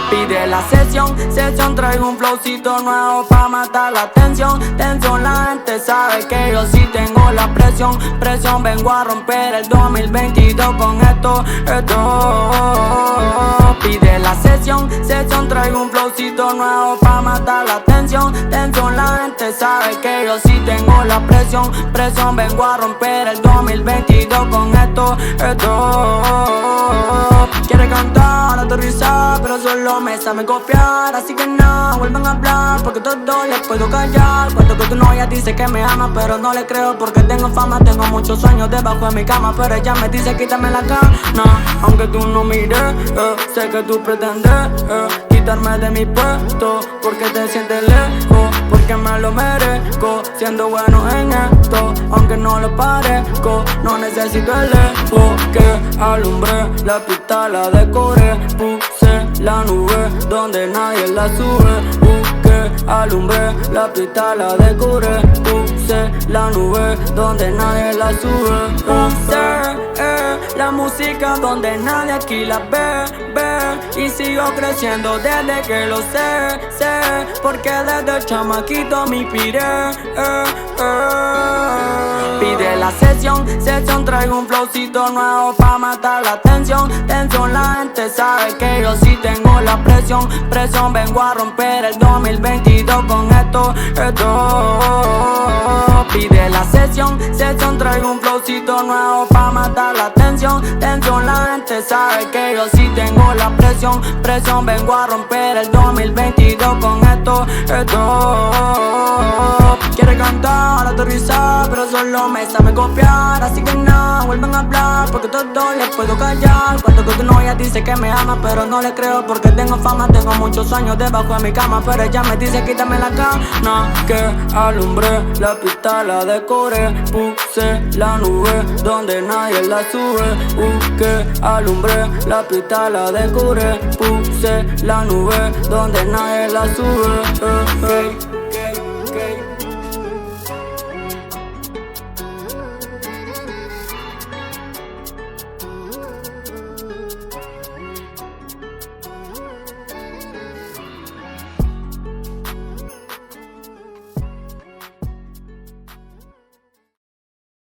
Pide la sesión, traigo un flowcito nuevo pa' matar la tensión. La gente sabe que yo sí tengo la presión. Vengo a romper el 2022 con esto. Pide la sesión, traigo un flowcito nuevo pa' matar la tensión. La gente sabe que yo sí tengo la presión. Vengo a romper el 2022 con esto. Quiere cantar, aterrizar, pero solo me saben copiar. Así que no vuelvan a hablar, porque todo les puedo callar. Cuento que tu novia dice que me ama, pero no le creo porque tengo fama. Tengo muchos sueños debajo de mi cama, pero ella me dice quítame la cana. Aunque tú no mires, sé que tú pretendes quitarme de mi puesto, porque te sientes lejos, porque me lo merezco, siendo bueno en esto, aunque no lo parezco. No necesito el enfoque, alumbré la pista, la decoré, puse la nube donde nadie la sube. Busqué, alumbré la pista, la decoré, puse la nube donde nadie la sube. Puse la música donde nadie aquí la ve. Y sigo creciendo desde que lo sé, porque desde el chamaquito me inspiré. Pide la sesión, traigo un flowcito nuevo pa' matar la tensión. La gente sabe que yo sí tengo la presión. Vengo a romper el 2022 con esto. Pide la sesión, traigo un flowcito nuevo pa' matar la tensión. La gente sabe que yo sí tengo la presión. Vengo a romper el 2022 con esto. Quiere cantar, aterrizar, pero solo me sabe copiar. Así que no vuelvan a hablar, porque todo les puedo callar. Cuento que tu novia dice que me ama, pero no le creo porque tengo fama. Tengo muchos sueños debajo de mi cama, pero ella me dice quítame la cana. Que alumbré la pista, la decoré, puse la nube donde nadie la sube. Busqué, alumbré la pista, la decoré, puse la nube donde nadie la sube.